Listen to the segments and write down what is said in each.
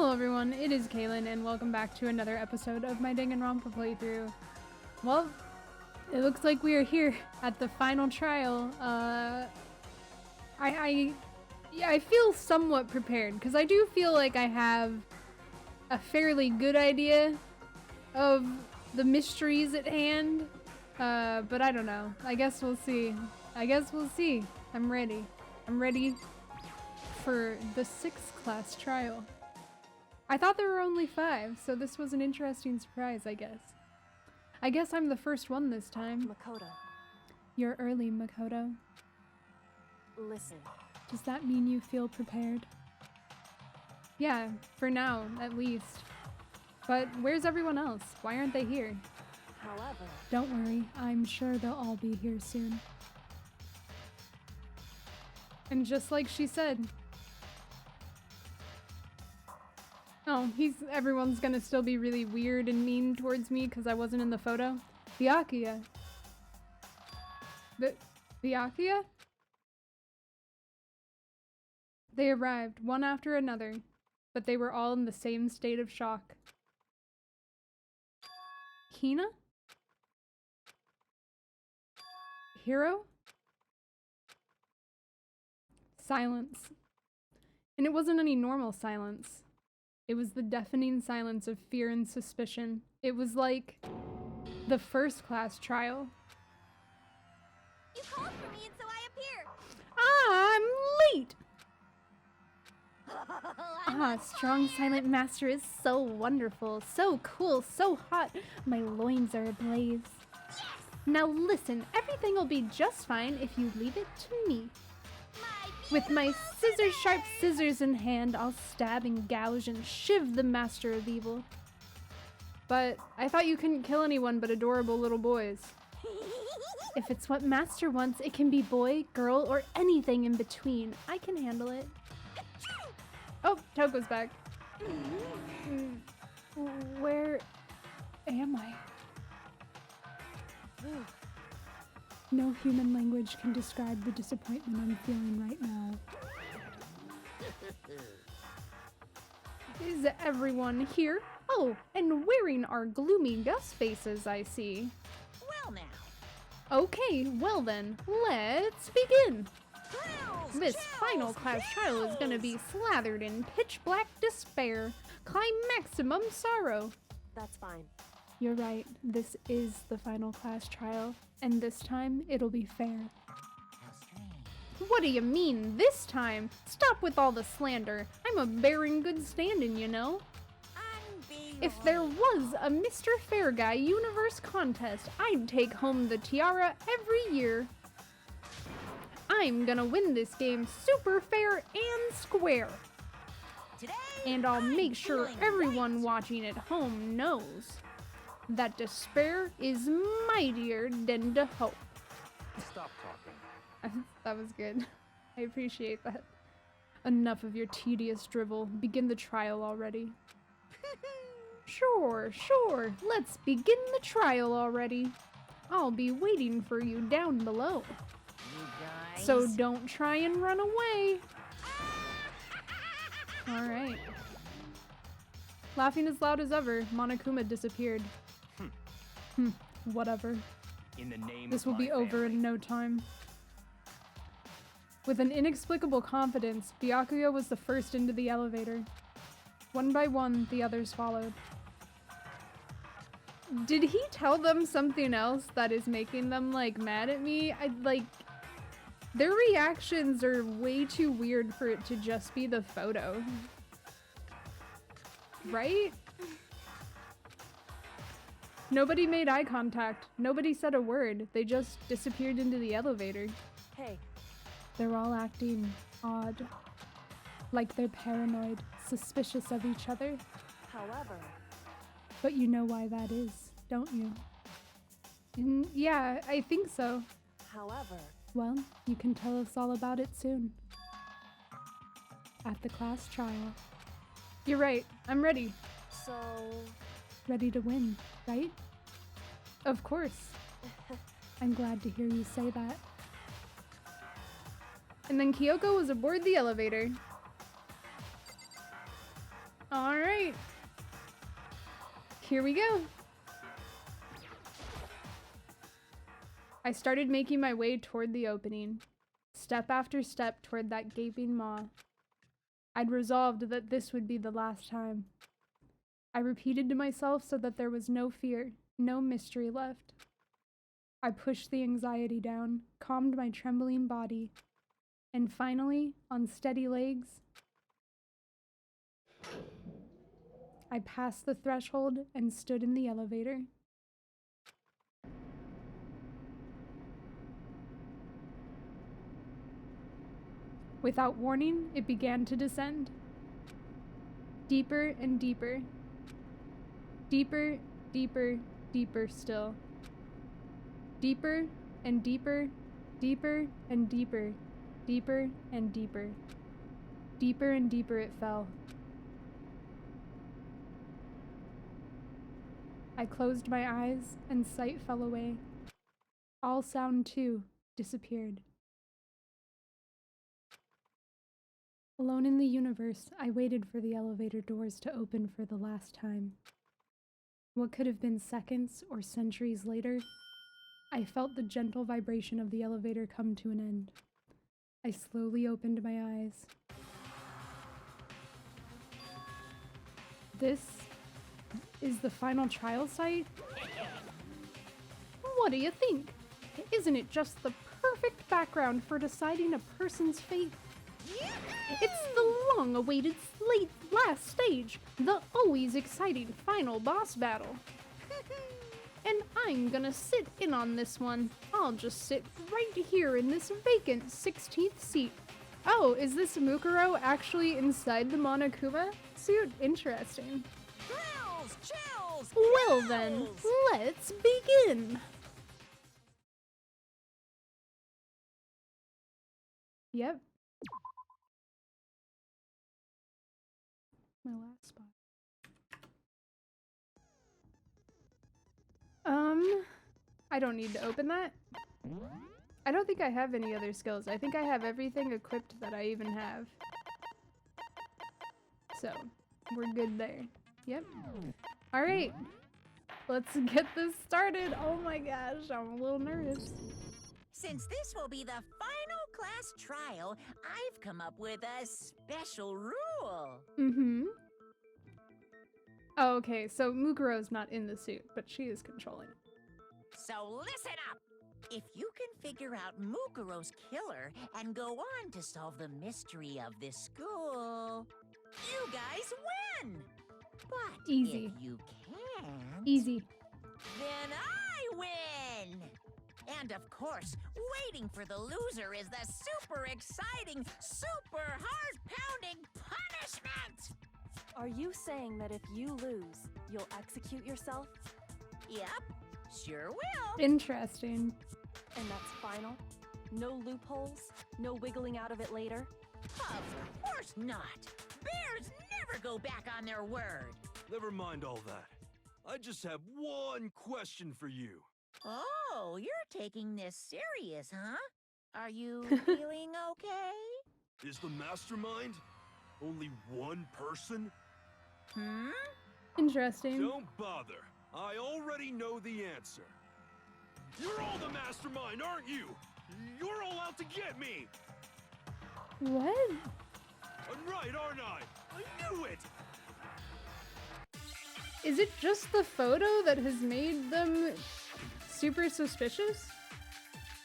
Hello everyone, it is Kaahlan and welcome back to another episode of my Danganronpa playthrough. Well, it looks like we are here at the final trial. I feel somewhat prepared because I do feel like I have a fairly good idea of the mysteries at hand. But I don't know. I guess we'll see. I'm ready. I'm ready for the 6th class trial. I thought there were only 5, so this was an interesting surprise, I guess. I guess I'm the first one this time. Makoto. You're early, Makoto. Listen. Does that mean you feel prepared? Yeah, for now, at least. But where's everyone else? Why aren't they here? However... Don't worry, I'm sure they'll all be here soon. And just like she said... Oh, everyone's gonna still be really weird and mean towards me because I wasn't in the photo. Byakuya. Byakuya? They arrived, one after another, but they were all in the same state of shock. Hina? Hiro? Silence. And it wasn't any normal silence. It was the deafening silence of fear and suspicion. It was like the 1st class trial. You called for me and so I appear! I'm late! Strong silent master is so wonderful, so cool, so hot. My loins are ablaze. Yes! Now listen, everything will be just fine if you leave it to me. With my scissors-sharp scissors in hand, I'll stab and gouge and shiv the master of evil. But I thought you couldn't kill anyone but adorable little boys. If it's what master wants, it can be boy, girl, or anything in between. I can handle it. Oh, Toko's back. Where am I? No human language can describe the disappointment I'm feeling right now. Is everyone here? Oh, and wearing our gloomy Gus faces, I see. Well now. Okay, well then, let's begin. This final class trial is gonna be slathered in pitch black despair, maximum sorrow. That's fine. You're right, this is the final class trial, and this time it'll be fair. What do you mean, this time? Stop with all the slander. I'm a bearing good standing, you know. If there was a Mr. Fair Guy Universe contest, I'd take home the tiara every year. I'm gonna win this game super fair and square. Today, and I'll make sure everyone watching at home knows that despair is mightier than the hope. Stop talking. That was good. I appreciate that. Enough of your tedious drivel. Begin the trial already. Sure. Let's begin the trial already. I'll be waiting for you down below. You guys. So don't try and run away. Alright. Laughing as loud as ever, Monokuma disappeared. Whatever. In the name This of will be my over family. in no time. With an inexplicable confidence, Byakuya was the first into the elevator. One by one, the others followed. Did he tell them something else that is making them, like, mad at me? Their reactions are way too weird for it to just be the photo. Right? Nobody made eye contact. Nobody said a word. They just disappeared into the elevator. Hey. They're all acting odd. Like they're paranoid, suspicious of each other. However. But you know why that is, don't you? Yeah, I think so. However. Well, you can tell us all about it soon. At the class trial. You're right, I'm ready. So... Ready to win, right? Of course. I'm glad to hear you say that. And then Kyoko was aboard the elevator. Alright. Here we go. I started making my way toward the opening, step after step toward that gaping maw. I'd resolved that this would be the last time. I repeated to myself so that there was no fear, no mystery left. I pushed the anxiety down, calmed my trembling body, and finally, on steady legs, I passed the threshold and stood in the elevator. Without warning, it began to descend. Deeper and deeper. Deeper, deeper, deeper still. Deeper and deeper, deeper and deeper, deeper and deeper. Deeper and deeper it fell. I closed my eyes and sight fell away. All sound too disappeared. Alone in the universe, I waited for the elevator doors to open for the last time. What could have been seconds or centuries later, I felt the gentle vibration of the elevator come to an end. I slowly opened my eyes. This is the final trial site? What do you think? Isn't it just the perfect background for deciding a person's fate? It's the long-awaited last stage, the always exciting final boss battle. And I'm gonna sit in on this one. I'll just sit right here in this vacant 16th seat. Oh, is this Mukuro actually inside the Monokuma suit? Interesting. Chills, chills, Well then, let's begin! Yep. My last spot. I don't need to open that. I don't think I have any other skills. I think I have everything equipped that I even have. So, we're good there. Yep. Alright. Let's get this started. Oh my gosh, I'm a little nervous. Since this will be the final class trial, I've come up with a special rule. Mm-hmm. Oh, okay, so Mukuro's not in the suit, but she is controlling it. So listen up! If you can figure out Mukuro's killer and go on to solve the mystery of this school, you guys win! But Easy. if you can't, Easy. then I win! And of course, waiting for the loser is the super exciting, super heart-pounding punishment! Are you saying that if you lose, you'll execute yourself? Yep, sure will. Interesting. And that's final? No loopholes? No wiggling out of it later? Of course not. Bears never go back on their word. Never mind all that. I just have one question for you. Oh, you're taking this serious, huh? Are you feeling okay? Is the mastermind only one person? Hmm? Interesting. Don't bother. I already know the answer. You're all the mastermind, aren't you? You're all out to get me! What? I'm right, aren't I? I knew it! Is it just the photo that has made them super suspicious?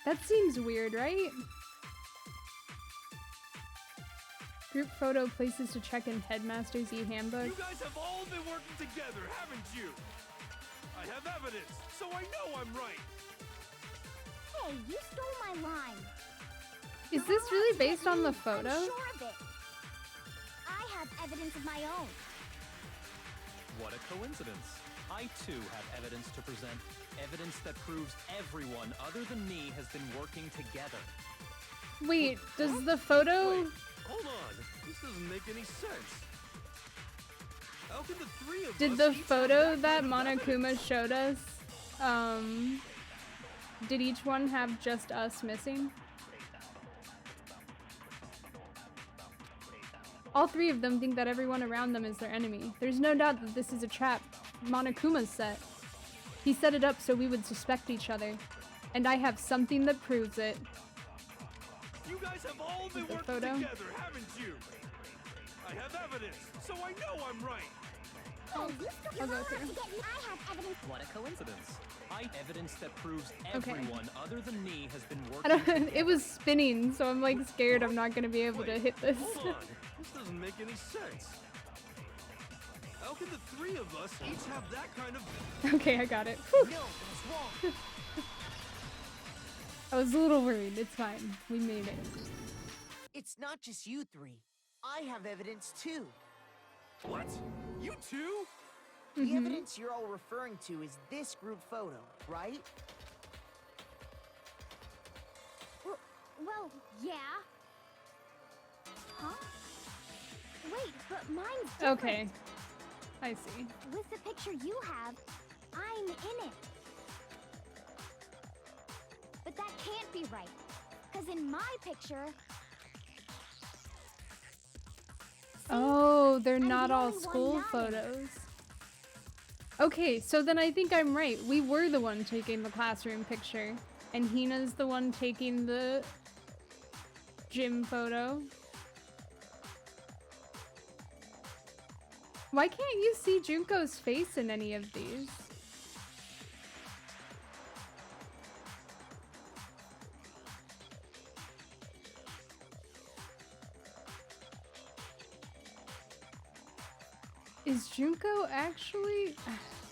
That seems weird, right? Group photo places to check in Headmaster's e-handbook. You guys have all been working together, haven't you? I have evidence, so I know I'm right. Hey, you stole my line. Is this really based on the I'm photo? sure of it. I have evidence of my own. What a coincidence. I too have evidence to present. Evidence that proves everyone other than me has been working together. Wait, does the photo... Wait, hold on. This doesn't make any sense. How can the three of Did us the each have photo that that kind of Monokuma evidence? showed us, did each one have just us missing? All three of them think that everyone around them is their enemy. There's no doubt that this is a trap Monokuma's set. He set it up so we would suspect each other. And I have something that proves it. You guys have all been working photo? together, haven't you? I have evidence, so I know I'm right. Oh, you I'll go have through. to get me. I have evidence. What a coincidence. Evidence that proves Okay. everyone other than me has been I working. don't, it was spinning, so I'm like scared I'm not gonna be able to hit this. Hold on. This doesn't make any sense. How can the three of us each have that kind of... Okay, I got it. Whew. No, that's wrong. I was a little worried. It's fine. We made it. It's not just you three. I have evidence too. What? You too? The evidence you're all referring to is this group photo, right? Well, yeah. Huh? Wait, but mine's different. Okay. I see. With the picture you have, I'm in it. But that can't be right. Because in my picture... Oh, they're I'm not the all only one school not in. photos. Okay, so then I think I'm right. We were the one taking the classroom picture, and Hina's the one taking the gym photo. Why can't you see Junko's face in any of these? Is Junko actually?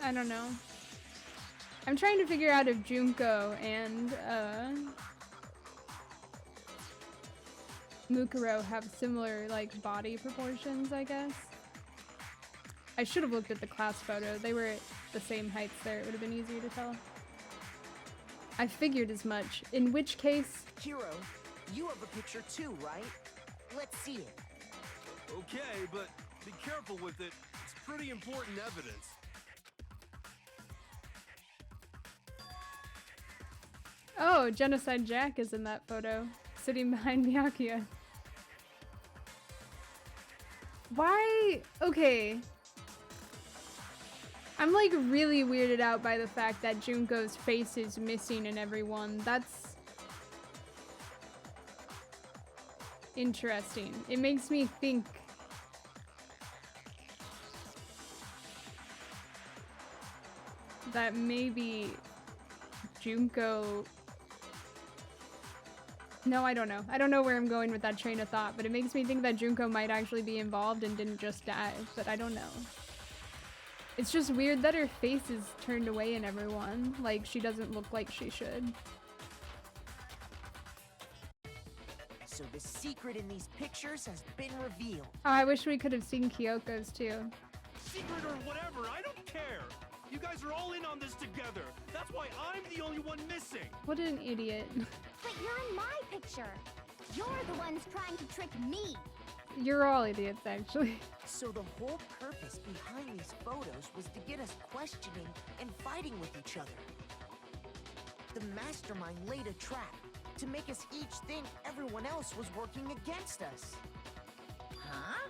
I don't know. I'm trying to figure out if Junko and Mukuro have similar like body proportions, I guess. I should have looked at the class photo. They were at the same heights there. It would have been easier to tell. I figured as much. In which case, Hiro, you have a picture too, right? Let's see it. Okay, but be careful with it. It's pretty important evidence. oh, Genocide Jack is in that photo, sitting behind Byakuya. Why? Okay. I'm like really weirded out by the fact that Junko's face is missing in everyone. That's interesting. It makes me think that maybe Junko... No, I don't know. I don't know where I'm going with that train of thought, but it makes me think that Junko might actually be involved and didn't just die, but I don't know. It's just weird that her face is turned away in everyone. Like, she doesn't look like she should. So the secret in these pictures has been revealed. Oh, I wish we could have seen Kyoko's too. Secret or whatever, I don't care. You guys are all in on this together. That's why I'm the only one missing. What an idiot. But you're in my picture. You're the ones trying to trick me. You're all idiots, actually. So the whole purpose behind these photos was to get us questioning and fighting with each other. The mastermind laid a trap to make us each think everyone else was working against us. Huh?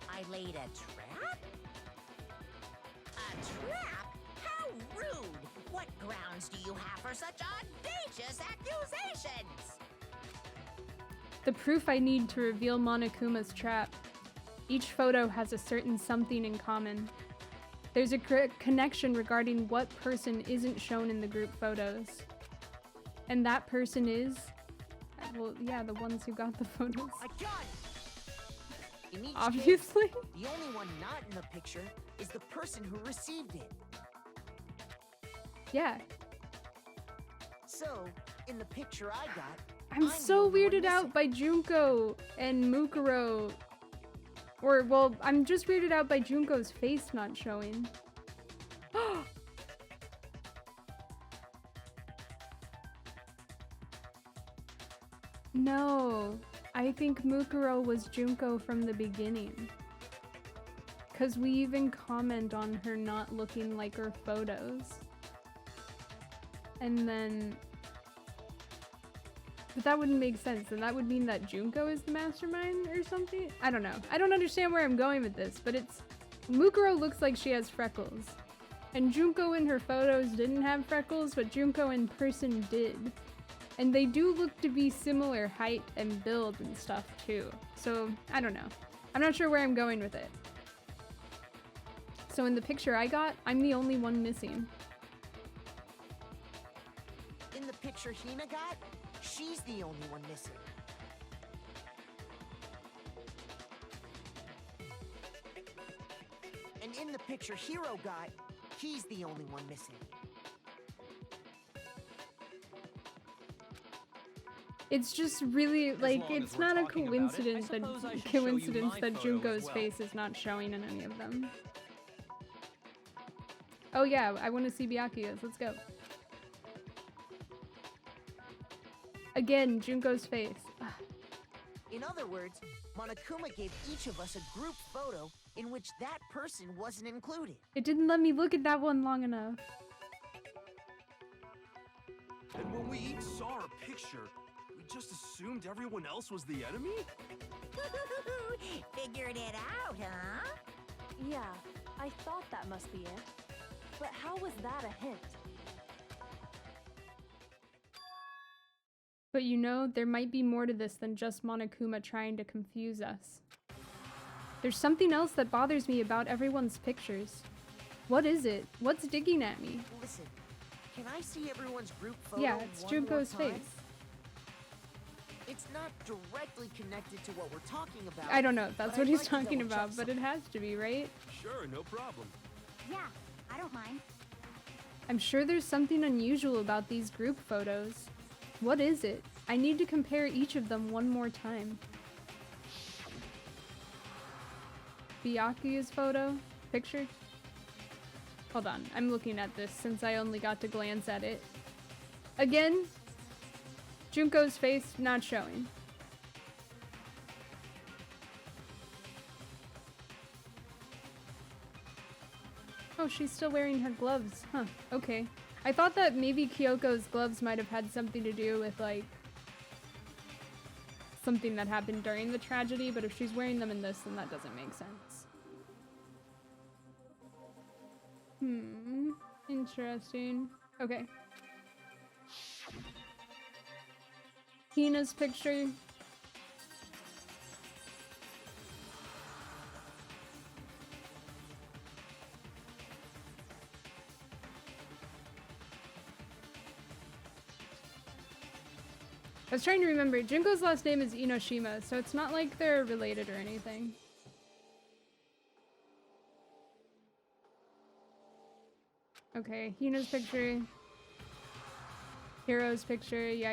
I laid a trap? A trap? How rude! What grounds do you have for such audacious accusations? The proof I need to reveal Monokuma's trap. Each photo has a certain something in common. There's a connection regarding what person isn't shown in the group photos. And that person is... well, yeah, the ones who got the photos. I got it! In each Obviously. case, the only one not in the picture is the person who received it. Yeah. So, in the picture I got, I'm the so only one weirded out missing. by Junko and Mukuro. Or, well, I'm just weirded out by Junko's face not showing. No, I think Mukuro was Junko from the beginning. Cause we even comment on her not looking like her photos. And then But that wouldn't make sense, and that would mean that Junko is the mastermind or something? I don't know. I don't understand where I'm going with this, but it's... Mukuro looks like she has freckles. And Junko in her photos didn't have freckles, but Junko in person did. And they do look to be similar height and build and stuff too. So, I don't know. I'm not sure where I'm going with it. So in the picture I got, I'm the only one missing. In the picture Hina got, she's the only one missing. And in the picture Hiro got, he's the only one missing. It's just really, like, long as it's we're not a talking about it, I coincidence suppose I should show you my photo as Junko's well. face is not showing in any of them. Oh yeah, I want to see Byakuya's. Let's go. Again, Junko's face. Ugh. In other words, Monokuma gave each of us a group photo in which that person wasn't included. It didn't let me look at that one long enough. And when we each saw our picture, we just assumed everyone else was the enemy? Figured it out, huh? Yeah, I thought that must be it. But how was that a hint? But you know, there might be more to this than just Monokuma trying to confuse us. There's something else that bothers me about everyone's pictures. What is it? What's digging at me? Listen, can I see everyone's group photo? Yeah, it's one more Junko's time? face. It's not directly connected to what we're talking about. I don't know if that's but what I'd he's like to talking double-check about, but it has to be, right? Sure, no problem. Yeah, I don't mind. I'm sure there's something unusual about these group photos. What is it? I need to compare each of them one more time. Byakuya's photo? Picture? Hold on, I'm looking at this since I only got to glance at it. Again, Junko's face not showing. Oh, she's still wearing her gloves. Huh, okay. I thought that maybe Kyoko's gloves might have had something to do with, like, something that happened during the tragedy, but if she's wearing them in this, then that doesn't make sense. Interesting. Okay. Hina's picture. I was trying to remember. Junko's last name is Inoshima, so it's not like they're related or anything. Okay, Hina's picture. Hiro's picture. Yeah.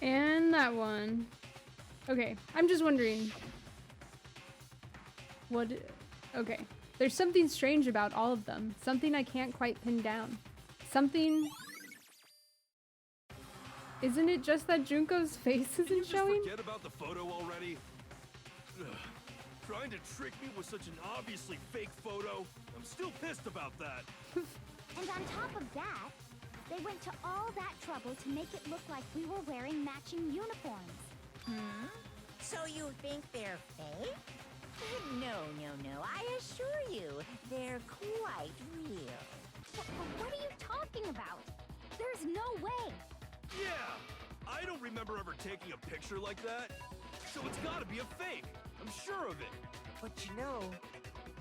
And that one. Okay, I'm just wondering. What? Okay. There's something strange about all of them. Something I can't quite pin down. Something... Isn't it just that Junko's face Can you isn't just showing? forget about the photo already? Ugh. Trying to trick me with such an obviously fake photo? I'm still pissed about that. And on top of that, they went to all that trouble to make it look like we were wearing matching uniforms. So you think they're fake? No. I assure you, they're quite real. But what are you talking about? There's no way. Yeah! I don't remember ever taking a picture like that. So it's gotta be a fake. I'm sure of it. But you know,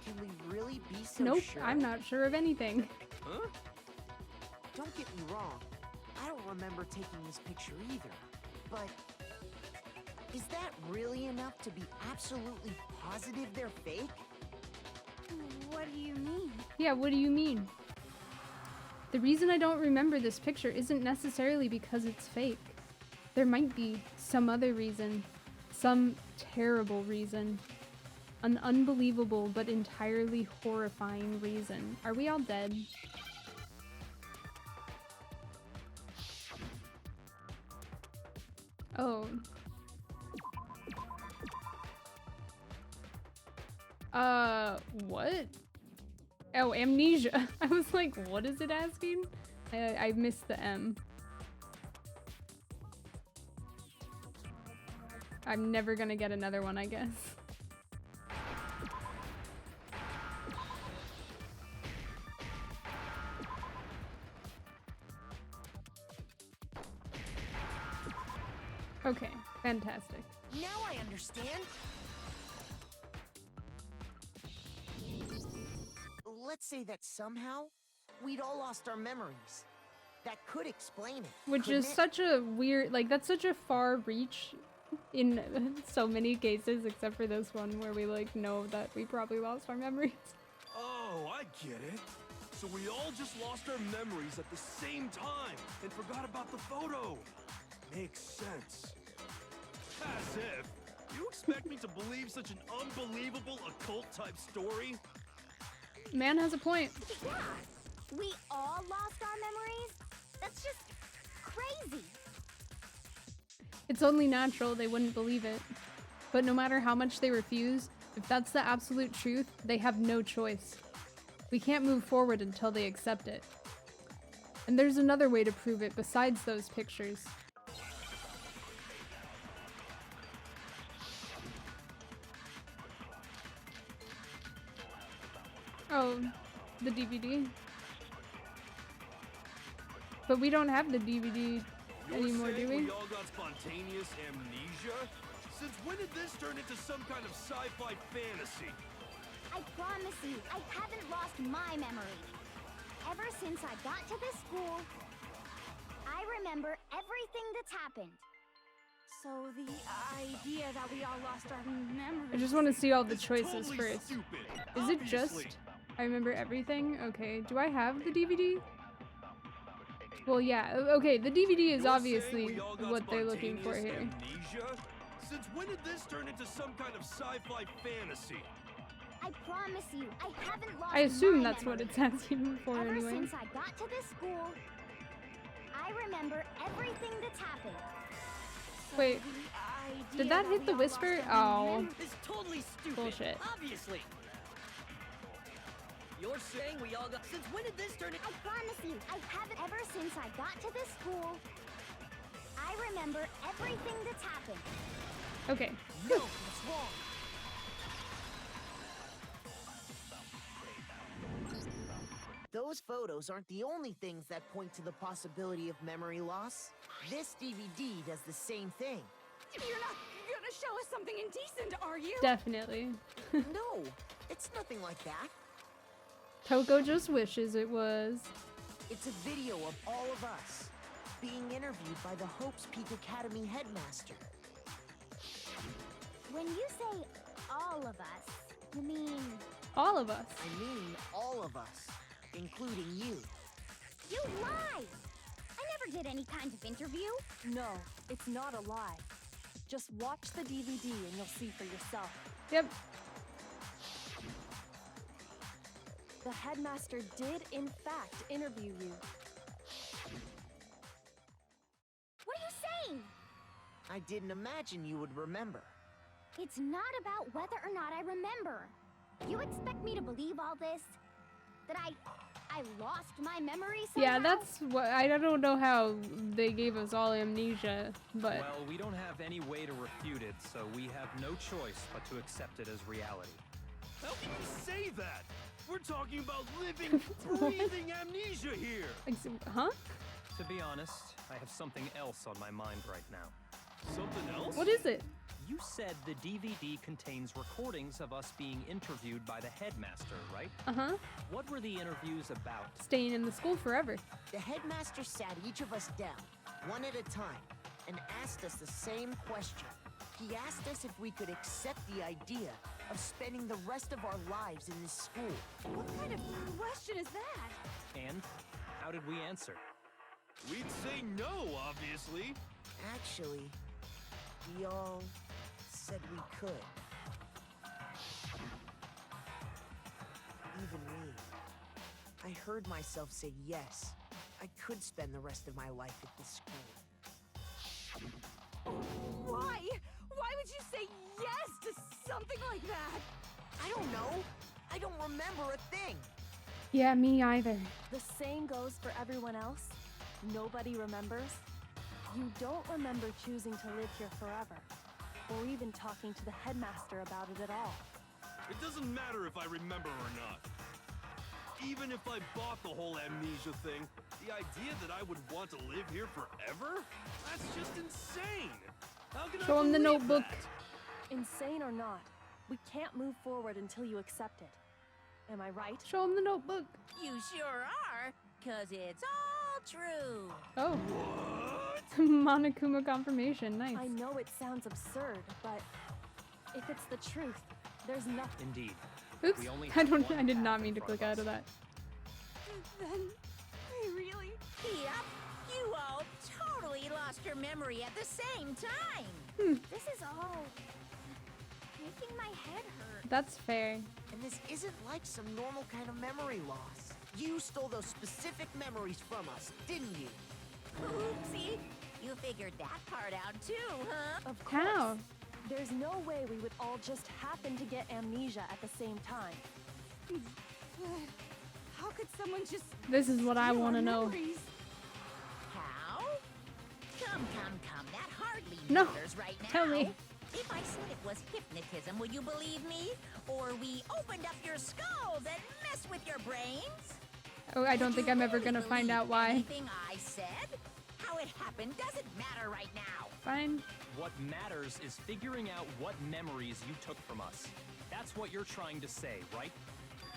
can we really be so Nope, sure? I'm not sure of anything. Huh? Don't get me wrong. I don't remember taking this picture either. But is that really enough to be absolutely positive they're fake? What do you mean? Yeah, what do you mean? The reason I don't remember this picture isn't necessarily because it's fake. There might be some other reason. Some terrible reason. An unbelievable but entirely horrifying reason. Are we all dead? Oh. What? Oh, amnesia. I was like, what is it asking? I missed the M. I'm never gonna get another one, I guess. Okay, fantastic. Now I understand. Let's say that somehow we'd all lost our memories. That could explain it. Which couldn't is it? such a weird, like, that's such a far reach in so many cases, except for this one where we, like, know that we probably lost our memories. Oh, I get it. So we all just lost our memories at the same time and forgot about the photo. Makes sense. As if. You expect me to believe such an unbelievable occult-type story? Man has a point. Yeah, we all lost our memories? That's just crazy. It's only natural they wouldn't believe it. But no matter how much they refuse, if that's the absolute truth, they have no choice. We can't move forward until they accept it. And there's another way to prove it besides those pictures. Oh, the DVD. But we don't have the DVD anymore, do we? We all got spontaneous amnesia? Since when did this turn into some kind of sci-fi fantasy? I promise you, I haven't lost my memory. Ever since I got to this school, I remember everything that's happened. So the idea that we all lost our memories. I just want to see all the It's choices totally first. stupid, Is it obviously. just I remember everything? Okay, do I have the DVD? Well, yeah, okay, the DVD is You're obviously saying we all got what they're looking for spontaneous here. amnesia? Since when did this turn into some kind of sci-fi fantasy? I promise you, I haven't lost I assume my that's what memory. it's asking for Ever anyway. since I got to this school, I remember everything that's happened. Wait, The did idea that hit we the all whisper? lost our Oh, memories. It's totally stupid. bullshit. Obviously. You're saying we all got. Since when did this turn? I promise you, I haven't. Ever since I got to this school, I remember everything that's happened. Okay. No, that's wrong. Those photos aren't the only things that point to the possibility of memory loss. This DVD does the same thing. You're not gonna show us something indecent, are you? Definitely. No, it's nothing like that. Toko just wishes it was. It's a video of all of us being interviewed by the Hope's Peak Academy headmaster. When you say all of us, you mean All of us. I mean all of us, including you. you lied? I never did any kind of interview. No, it's not a lie. Just watch the DVD and you'll see for yourself. Yep. The headmaster did, in fact, interview you. What are you saying? I didn't imagine you would remember. It's not about whether or not I remember. You expect me to believe all this? That I lost my memory somehow? Yeah, that's what I don't know how they gave us all amnesia, but Well, we don't have any way to refute it, so we have no choice but to accept it as reality. How can you say that? We're talking about living, breathing amnesia here. huh? To be honest, I have something else on my mind right now. Something else? What is it? You said the DVD contains recordings of us being interviewed by the headmaster, right? Uh-huh. What were the interviews about? Staying in the school forever. The headmaster sat each of us down, one at a time, and asked us the same question. He asked us if we could accept the idea of spending the rest of our lives in this school. What kind of question is that? And how did we answer? We'd say no, obviously. Actually, we all said we could. Even me. I heard myself say yes. I could spend the rest of my life at this school. Why? Why would you say yes to something like that? I don't know. I don't remember a thing. Yeah, me either. The same goes for everyone else. Nobody remembers. You don't remember choosing to live here forever, or even talking to the headmaster about it at all. It doesn't matter if I remember or not. Even if I bought the whole amnesia thing, the idea that I would want to live here forever? That's just insane! How can Show I him the believe notebook. that? Insane or not, we can't move forward until you accept it. Am I right? Show him the notebook. You sure are, 'cause it's all true. Oh. What? Monokuma confirmation. Nice. I know it sounds absurd, but if it's the truth, there's nothing. Indeed. Oops. We only I have don't. one I did path not in mean to front click of out us. of that. Then, I really... Yep, you all totally lost your memory at the same time. This is all making my head hurt. That's fair. And this isn't like some normal kind of memory loss. You stole those specific memories from us, didn't you? Oopsie, you figured that part out too, huh? Of course. How? There's no way we would all just happen to get amnesia at the same time. How could someone just This is what I steal want to our know. memories? How? Come, that hardly No, matters right now. tell me. If I said it was hypnotism, would you believe me? Or we opened up your skulls and messed with your brains? Oh, I don't Would think you I'm ever really gonna find believe out why. Anything I said? How it happened doesn't matter right now. Fine. What matters is figuring out what memories you took from us. That's what you're trying to say, right?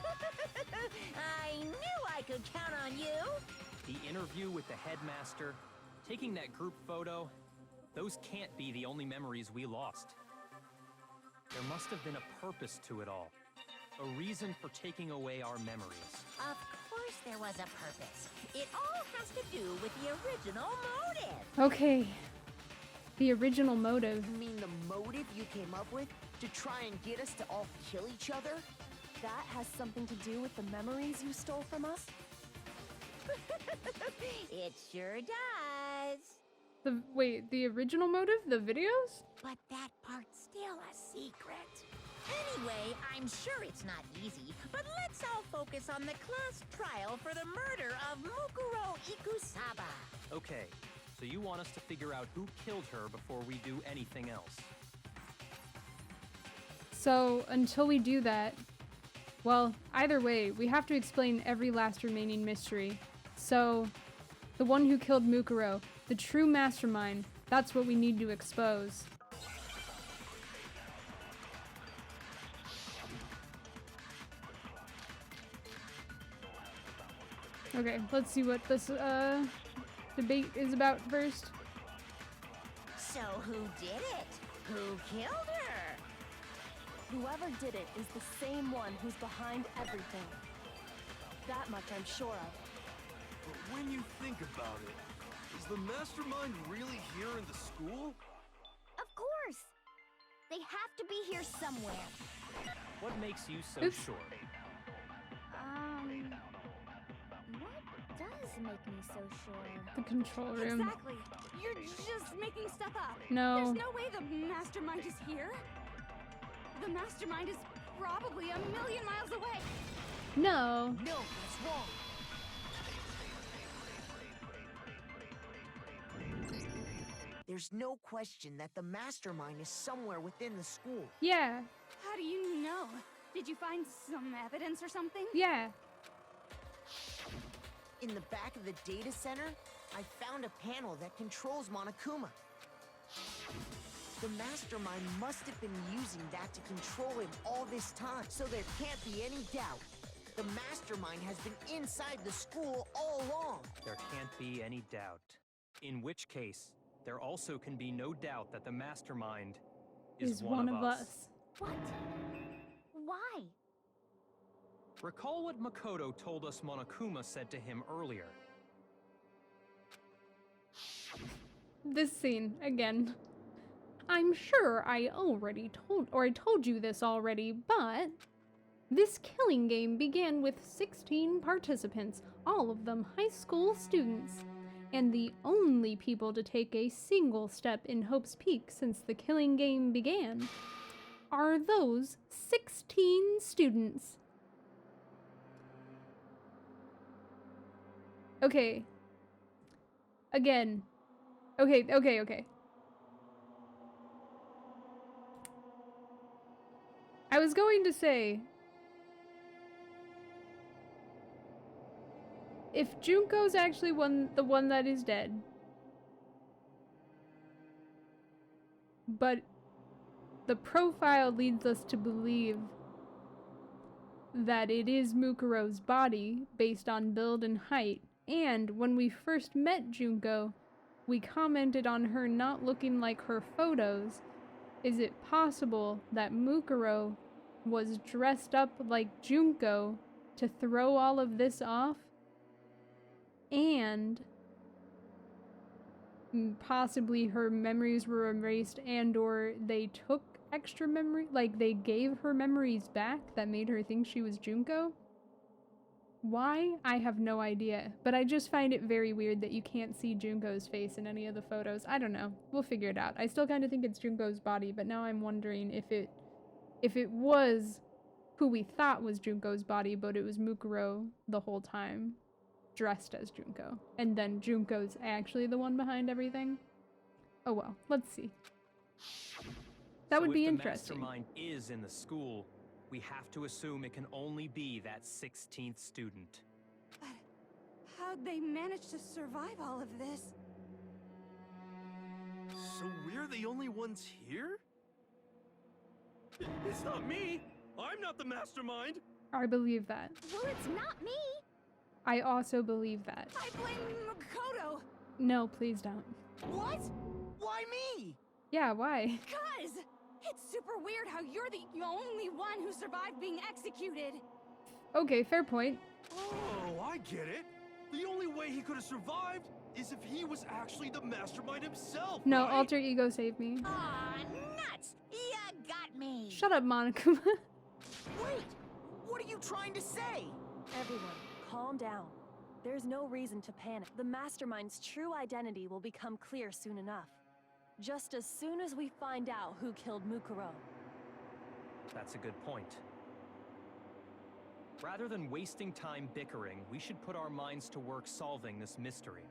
I knew I could count on you. The interview with the headmaster, taking that group photo, those can't be the only memories we lost. There must have been a purpose to it all. A reason for taking away our memories. Of course there was a purpose. It all has to do with the original motive. Okay. The original motive. You mean the motive you came up with to try and get us to all kill each other? That has something to do with the memories you stole from us? It sure does. The original motive? The videos? But that part's still a secret. Anyway, I'm sure it's not easy, but let's all focus on the class trial for the murder of Mukuro Ikusaba. Okay, so you want us to figure out who killed her before we do anything else. So, until we do that, well, either way, we have to explain every last remaining mystery. So, the one who killed Mukuro, the true mastermind, that's what we need to expose. Okay, let's see what this debate is about first. So who did it? Who killed her? Whoever did it is the same one who's behind everything. That much I'm sure of. But when you think about it, is the mastermind really here in the school? Of course. They have to be here somewhere. What makes you so Oops. sure? What does make me so sure? The control room. Exactly. You're just making stuff up. No. There's no way the mastermind is here. The mastermind is probably a million miles away. No. No, that's wrong. There's no question that the mastermind is somewhere within the school. Yeah. How do you know? Did you find some evidence or something? Yeah. In the back of the data center, I found a panel that controls Monokuma. The mastermind must have been using that to control him all this time, so there can't be any doubt. The mastermind has been inside the school all along. There can't be any doubt. In which case, there also can be no doubt that the mastermind is one of us. What? Why? Recall what Makoto told us Monokuma said to him earlier. This scene, again. I'm sure I told you this already, but this killing game began with 16 participants, all of them high school students, and the only people to take a single step in Hope's Peak since the killing game began. are those 16 students? Okay. Again. Okay. I was going to say, if Junko's actually the one that is dead, but the profile leads us to believe that it is Mukuro's body based on build and height, and when we first met Junko, we commented on her not looking like her photos. Is it possible that Mukuro was dressed up like Junko to throw all of this off? And possibly her memories were erased and/or they took extra memory, like they gave her memories back that made her think she was Junko? Why? I have no idea, but I just find it very weird that you can't see Junko's face in any of the photos. I don't know. We'll figure it out. I still kind of think it's Junko's body, but now I'm wondering if it was who we thought was Junko's body, but it was Mukuro the whole time, dressed as Junko, and then Junko's actually the one behind everything. Oh well, let's see. That would be interesting. If the mastermind is in the school, we have to assume it can only be that 16th student. But how'd they manage to survive all of this? So we're the only ones here? It's not me! I'm not the mastermind! I believe that. Well, it's not me. I also believe that. I blame Makoto! No, please don't. What? Why me? Yeah, why? Cuz! It's super weird how you're the only one who survived being executed. Okay, fair point. Oh, I get it. The only way he could have survived is if he was actually the mastermind himself, No, right? alter ego save me. Aw, nuts! You got me! Shut up, Monokuma. Wait! What are you trying to say? Everyone, calm down. There's no reason to panic. The mastermind's true identity will become clear soon enough. Just as soon as we find out who killed Mukuro. That's a good point. Rather than wasting time bickering, we should put our minds to work solving this mystery.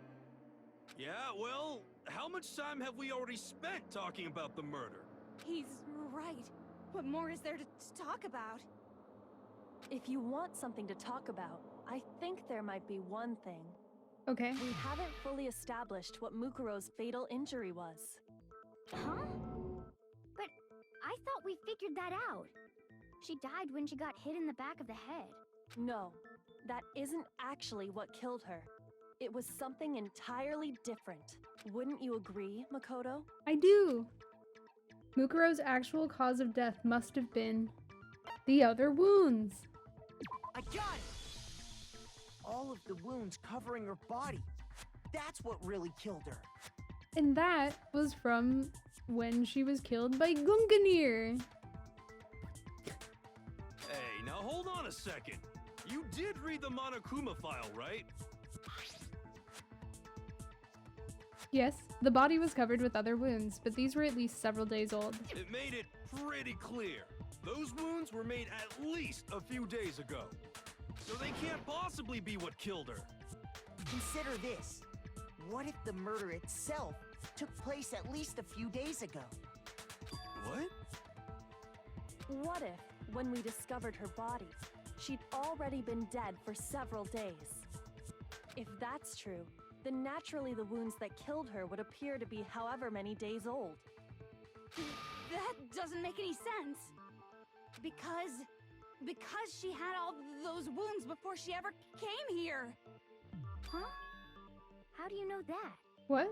Yeah, well, how much time have we already spent talking about the murder? He's right. What more is there to talk about? If you want something to talk about, I think there might be one thing. Okay. We haven't fully established what Mukuro's fatal injury was. Huh? But I thought we figured that out. She died when she got hit in the back of the head. No, that isn't actually what killed her. It was something entirely different. Wouldn't you agree, Makoto? I do. Mukuro's actual cause of death must have been the other wounds. I got it! All of the wounds covering her body. That's what really killed her. And that was from when she was killed by Gunganir. Hey, now hold on a second. You did read the Monokuma file, right? Yes, the body was covered with other wounds, but these were at least several days old. It made it pretty clear. Those wounds were made at least a few days ago. So they can't possibly be what killed her. Consider this. What if the murder itself took place at least a few days ago? What? What if, when we discovered her body, she'd already been dead for several days? If that's true, then naturally the wounds that killed her would appear to be however many days old. That doesn't make any sense. Because she had all those wounds before she ever came here. Huh? How do you know that? What?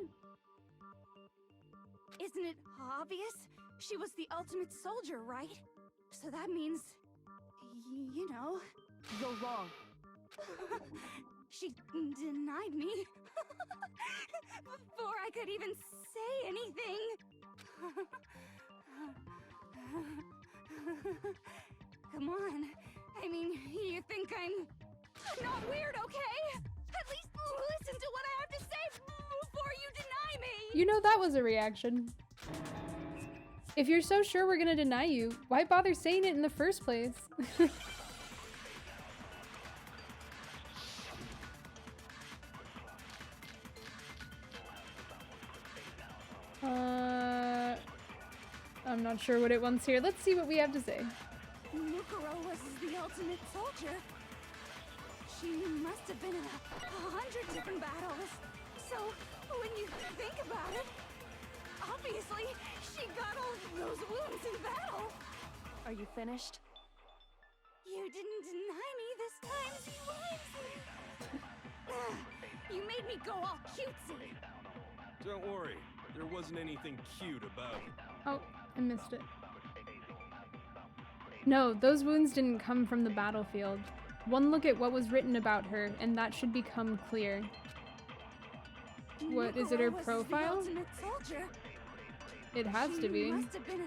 Isn't it obvious? She was the ultimate soldier, right? So that means, you know... You're wrong. She denied me. Before I could even say anything. Come on. I mean, you think I'm not weird, okay? At least listen to what I have to say before you deny me! You know that was a reaction. If you're so sure we're gonna deny you, why bother saying it in the first place? I'm not sure what it wants here. Let's see what we have to say. Mukuro was the ultimate soldier. She must have been in 100 different battles. So, when you think about it, obviously, she got all those wounds in battle. Are you finished? You didn't deny me this time, Z-Wise. You made me go all cutesy. Don't worry, there wasn't anything cute about it. Oh, I missed it. No, those wounds didn't come from the battlefield. One look at what was written about her, and that should become clear. What, is it her profile? Was the ultimate soldier. It has to be. She must have been in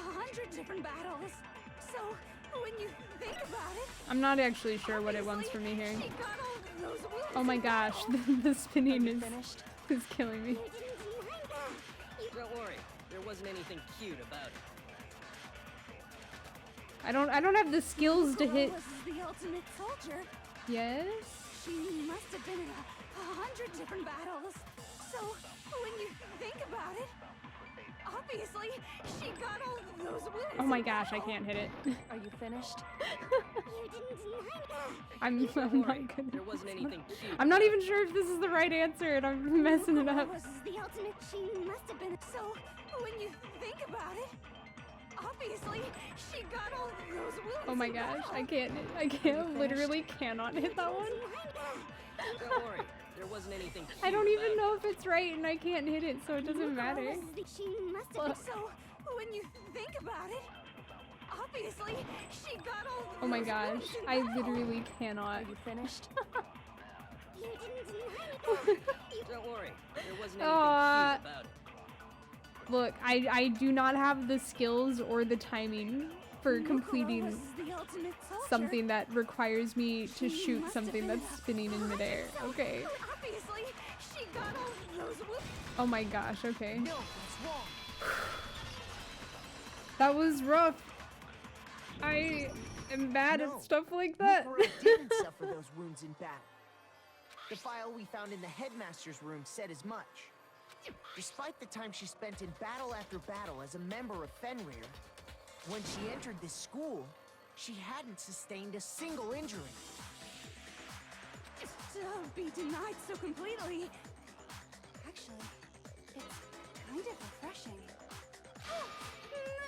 100 different battles. So, when you think about it, I'm not actually sure what it wants from me here. she got all those wounds Oh my in gosh, battle. the spinning is Finished? killing me. You didn't deny that. Don't worry, there wasn't anything cute about it. I don't have the skills to Mukuro hit. was the ultimate soldier. Yes? She must have been in 100 different battles. So, when you think about it, obviously, she got all those wounds. Oh my in gosh, I battle. can't hit it. Are you finished? You didn't deny that. I'm Don't not worry, good. there wasn't anything cute. I'm not even sure if this is the right answer and I'm messing it Mukuro up. was the ultimate. She must have been. So, when you think about it, obviously, she got all those wounds. Oh my in gosh, battle. I can't, literally cannot hit that one. Don't worry, there wasn't anything cute I don't about even it. know if it's right and I can't hit it, so it doesn't Mukuro matter. was She must have been. So, when you think about it, obviously, she got all Oh my those gosh, wounds in I battle. literally cannot. Are you finished? You didn't deny that. Don't worry, there wasn't anything Aw. cute about it. Look, I do not have the skills or the timing for Mukuro completing was the ultimate soldier. something that requires me to She shoot must have something been that's spinning in midair. So, Okay. Obviously, she got all those wounds. Oh my gosh, okay. No, it's wrong. That was rough. I am bad No, at stuff like that. Mukuro didn't suffer those wounds in battle. The file we found in the headmaster's room said as much. Despite the time she spent in battle after battle as a member of Fenrir, when she entered this school, she hadn't sustained a single injury. To be denied so completely. Actually, it's kind of refreshing.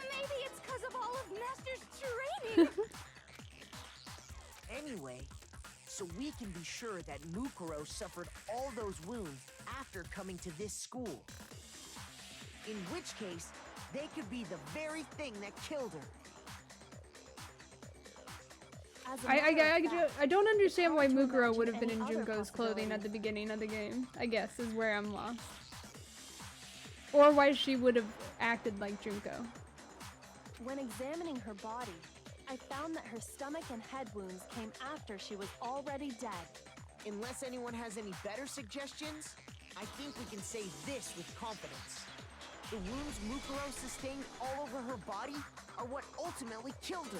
Maybe it's because of all of Master's training. Anyway, so we can be sure that Mukuro suffered all those wounds after coming to this school. In which case, they could be the very thing that killed her. As a matter of fact, I don't understand why hard to Mukuro would have imagine been in any other Junko's clothing at possibilities. the beginning of the game, I guess, is where I'm lost. Or why she would have acted like Junko. When examining her body, I found that her stomach and head wounds came after she was already dead. Unless anyone has any better suggestions, I think we can say this with confidence. The wounds Mukuro sustained all over her body are what ultimately killed her.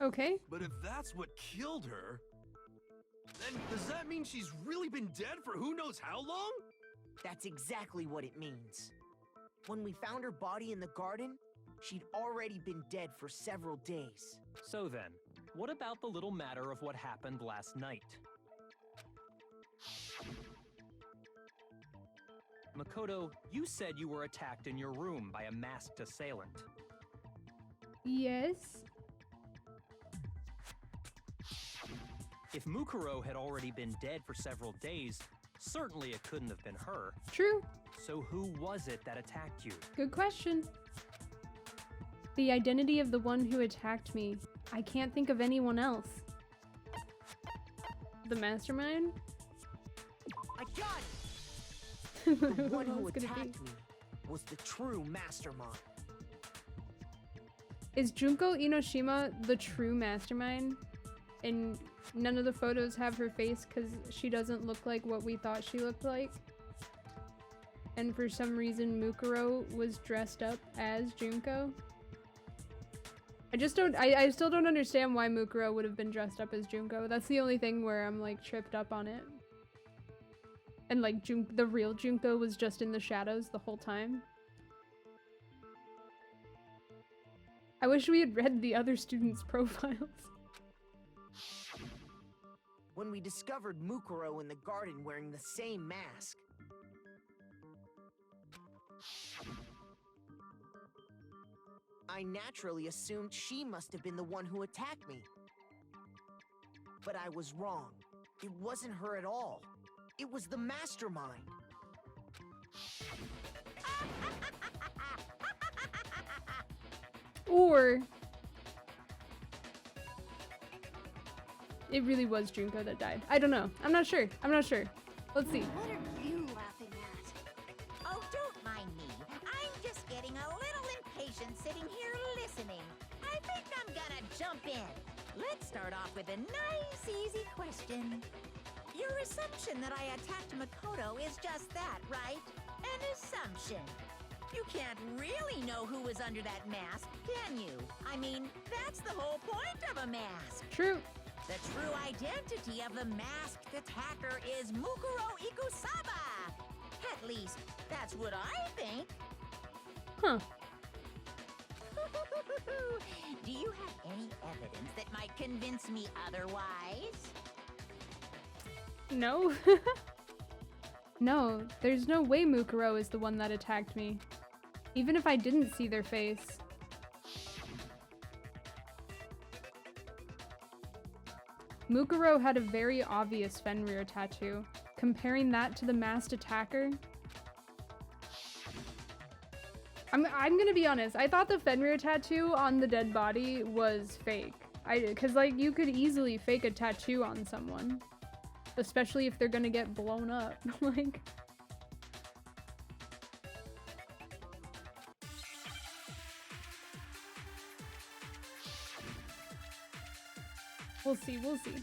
Okay. But if that's what killed her, then does that mean she's really been dead for who knows how long? That's exactly what it means. When we found her body in the garden, she'd already been dead for several days. So then, what about the little matter of what happened last night? Makoto, you said you were attacked in your room by a masked assailant. Yes. If Mukuro had already been dead for several days, certainly it couldn't have been her. True. So who was it that attacked you? Good question. The identity of the one who attacked me. I can't think of anyone else. The mastermind? I got it! The one who Who else could it be? attacked me was the true mastermind. Is Junko Inoshima the true mastermind? And none of the photos have her face because she doesn't look like what we thought she looked like? and for some reason Mukuro was dressed up as Junko. I still don't understand why Mukuro would have been dressed up as Junko. That's the only thing where I'm like tripped up on it. And like the real Junko was just in the shadows the whole time. I wish we had read the other students' profiles. When we discovered Mukuro in the garden wearing the same mask. I naturally assumed she must have been the one who attacked me. But I was wrong. It wasn't her at all. It was the mastermind. Or it really was Junko that died. I don't know. I'm not sure. I'm not sure. Let's see. What are you laughing at? Oh, don't mind me. I'm just getting a little impatient sitting here listening. I think I'm gonna jump in. Let's start off with a nice, easy question. Your assumption that I attacked Makoto is just that, right? An assumption. You can't really know who was under that mask, can you? I mean, that's the whole point of a mask. True. The true identity of the masked attacker is Mukuro Ikusaba. At least, that's what I think. Huh. Do you have any evidence that might convince me otherwise? No. No, there's no way Mukuro is the one that attacked me. Even if I didn't see their face. Mukuro had a very obvious Fenrir tattoo. Comparing that to the masked attacker... I'm gonna be honest, I thought the Fenrir tattoo on the dead body was fake. Cause like, you could easily fake a tattoo on someone. Especially if they're gonna get blown up, like... We'll see, we'll see.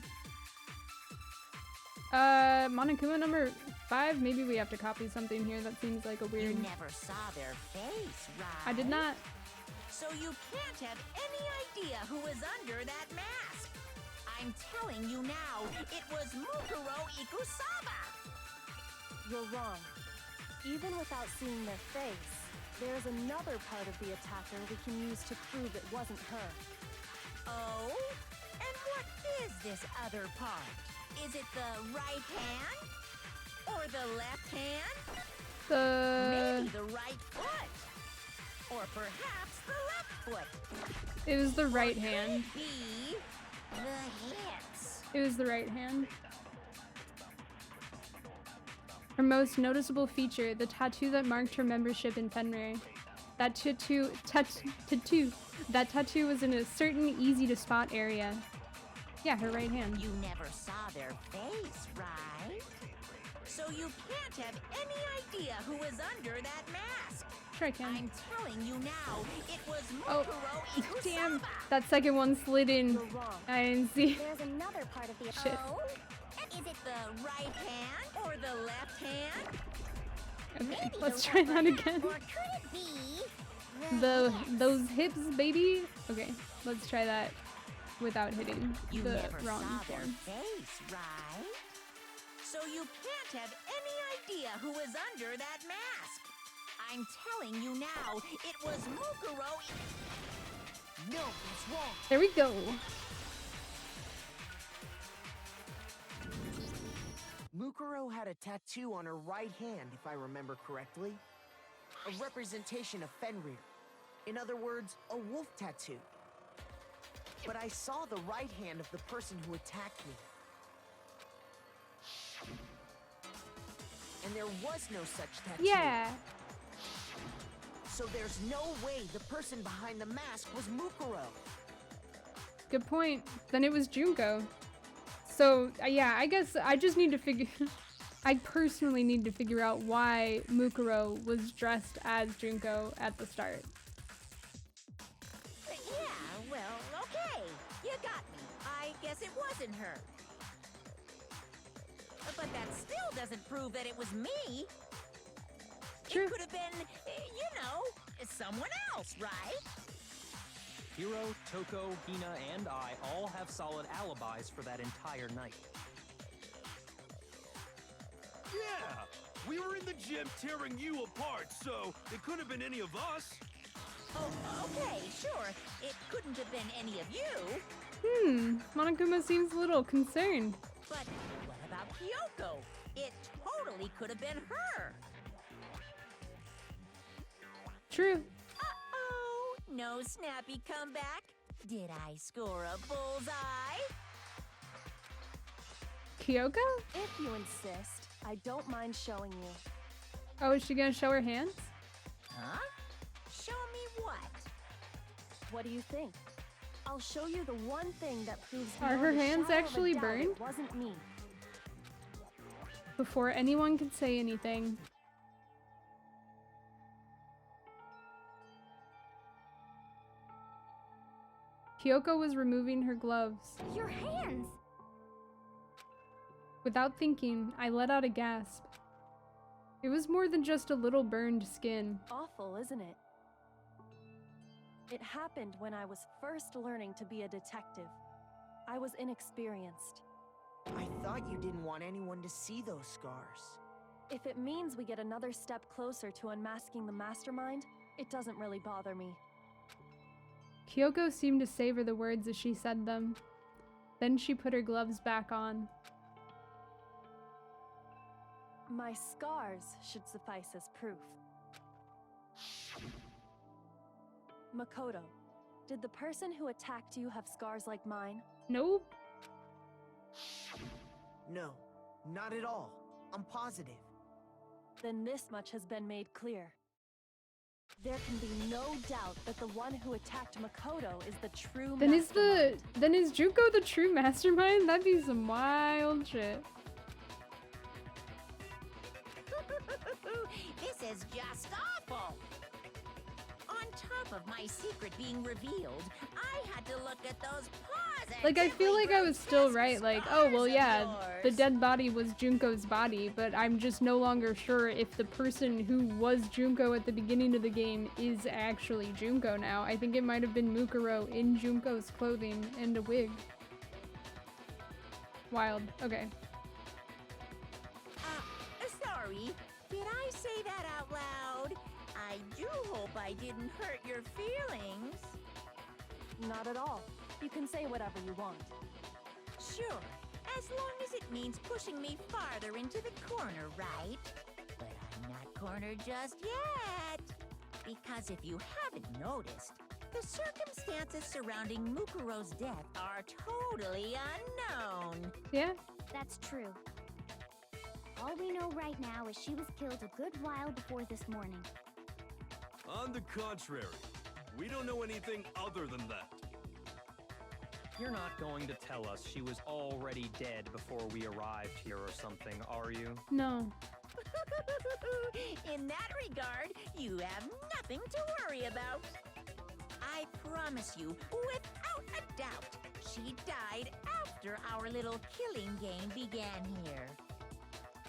Monokuma number 5? Maybe we have to copy something here. That seems like a weird... You never saw their face, right? I did not. So you can't have any idea who was under that mask. I'm telling you now, it was Mukuro Ikusaba! You're wrong. Even without seeing their face, there's another part of the attacker we can use to prove it wasn't her. Oh? And what is this other part? Is it the right hand? Or the left hand? Maybe the right foot? Or perhaps the left foot? It was the right hand. Be the hips. It was the right hand. Her most noticeable feature, the tattoo that marked her membership in Fenrir. That tattoo was in a certain easy-to-spot area. Yeah, her right hand. You never saw their face, right? So you can't have any idea who was under that mask. Sure I can. I'm telling you now, it was Oh, Mukuro Ikusaba. damn. That second one slid in. You're wrong. I didn't see. There's another part of the Shit. Oh? Is it the right hand or the left hand? Okay, Maybe let's the try upper that half, again. Or could it be Those hips, baby. Okay, let's try that without hitting You the never wrong saw their form. face, right? So you can't have any idea who was under that mask. I'm telling you now, it was Mukuro. No, it's wrong. There we go. Mukuro had a tattoo on her right hand, if I remember correctly. A representation of Fenrir. In other words, a wolf tattoo. But I saw the right hand of the person who attacked me. And there was no such tattoo. Yeah. So there's no way the person behind the mask was Mukuro. Good point. Then it was Junko. So, yeah, I guess I just need to figure... I personally need to figure out why Mukuro was dressed as Junko at the start. Yeah, well, okay. You got me. I guess it wasn't her. But that still doesn't prove that it was me. True. It could have been, someone else, right? Hiro, Toko, Hina, and I all have solid alibis for that entire night. Yeah! We were in the gym tearing you apart, so it could have been any of us. Oh, okay, sure. It couldn't have been any of you. Monokuma seems a little concerned. But what about Kyoko? It totally could have been her. True. Uh-oh, no snappy comeback. Did I score a bullseye? Kyoko? If you insist, I don't mind showing you. Oh, is she gonna show her hands? Huh? Show me what? What do you think? I'll show you the one thing that proves Are beyond her a hands shadow of a actually doubt burned? It wasn't me. Before anyone could say anything. Kyoko was removing her gloves. Your hands! Without thinking, I let out a gasp. It was more than just a little burned skin. Awful, isn't it? It happened when I was first learning to be a detective. I was inexperienced. I thought you didn't want anyone to see those scars. If it means we get another step closer to unmasking the mastermind, it doesn't really bother me. Kyoko seemed to savor the words as she said them. Then she put her gloves back on. My scars should suffice as proof. Makoto, did the person who attacked you have scars like mine? Nope. No, not at all. I'm positive. Then this much has been made clear. There can be no doubt that the one who attacked Makoto is the true mastermind. Then is Junko the true mastermind? That'd be some wild shit. This is just awful. On top of my secret being revealed, I had to look at those positively Like, I feel like I was still grotesque right, like, oh, well, scars of yeah, the yours. dead body was Junko's body, but I'm just no longer sure if the person who was Junko at the beginning of the game is actually Junko now. I think it might have been Mukuro in Junko's clothing and a wig. Wild. Okay. Sorry, did I say that out loud? I do hope I didn't hurt your feelings. Not at all. You can say whatever you want. Sure, as long as it means pushing me farther into the corner, right? But I'm not cornered just yet. Because if you haven't noticed, the circumstances surrounding Mukuro's death are totally unknown. Yeah? That's true. All we know right now is she was killed a good while before this morning. On the contrary, we don't know anything other than that. You're not going to tell us she was already dead before we arrived here or something, are you? No. In that regard, you have nothing to worry about. I promise you, without a doubt, she died after our little killing game began here.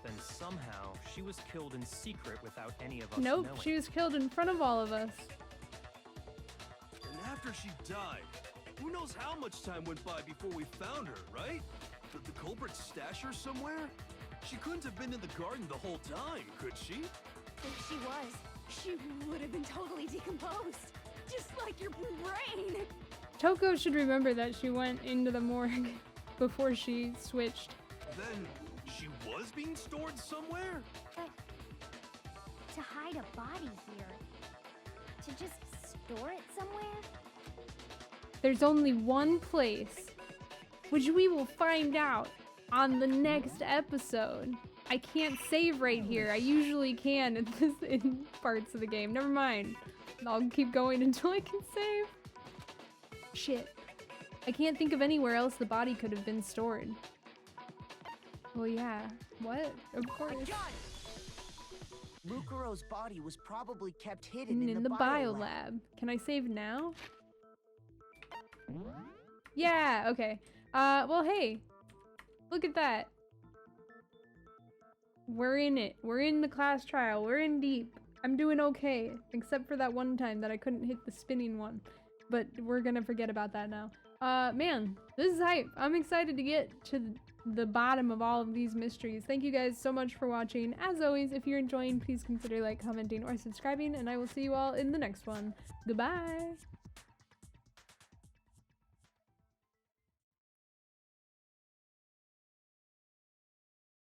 Then somehow she was killed in secret without any of us Nope, knowing. she was killed in front of all of us. And after she died, who knows how much time went by before we found her, right? Did the culprit stash her somewhere? She couldn't have been in the garden the whole time, could she? If she was, she would have been totally decomposed. Just like your brain. Toko should remember that she went into the morgue before she switched. Then she was being stored somewhere? But to hide a body here, to just store it somewhere? There's only one place, which we will find out on the next episode. I can't save right here. I usually can in parts of the game. Never mind. I'll keep going until I can save. Shit. I can't think of anywhere else the body could have been stored. Well, yeah. What? Of course. Mukuro's body was probably kept hidden In the biolab. Can I save now? Yeah, okay. Well, hey. Look at that. We're in it. We're in the class trial. We're in deep. I'm doing okay, except for that one time that I couldn't hit the spinning one. But we're gonna forget about that now. Man, this is hype. I'm excited to get to the bottom of all of these mysteries. Thank you guys so much for watching. As always, if you're enjoying, please consider like, commenting, or subscribing, and I will see you all in the next one. Goodbye!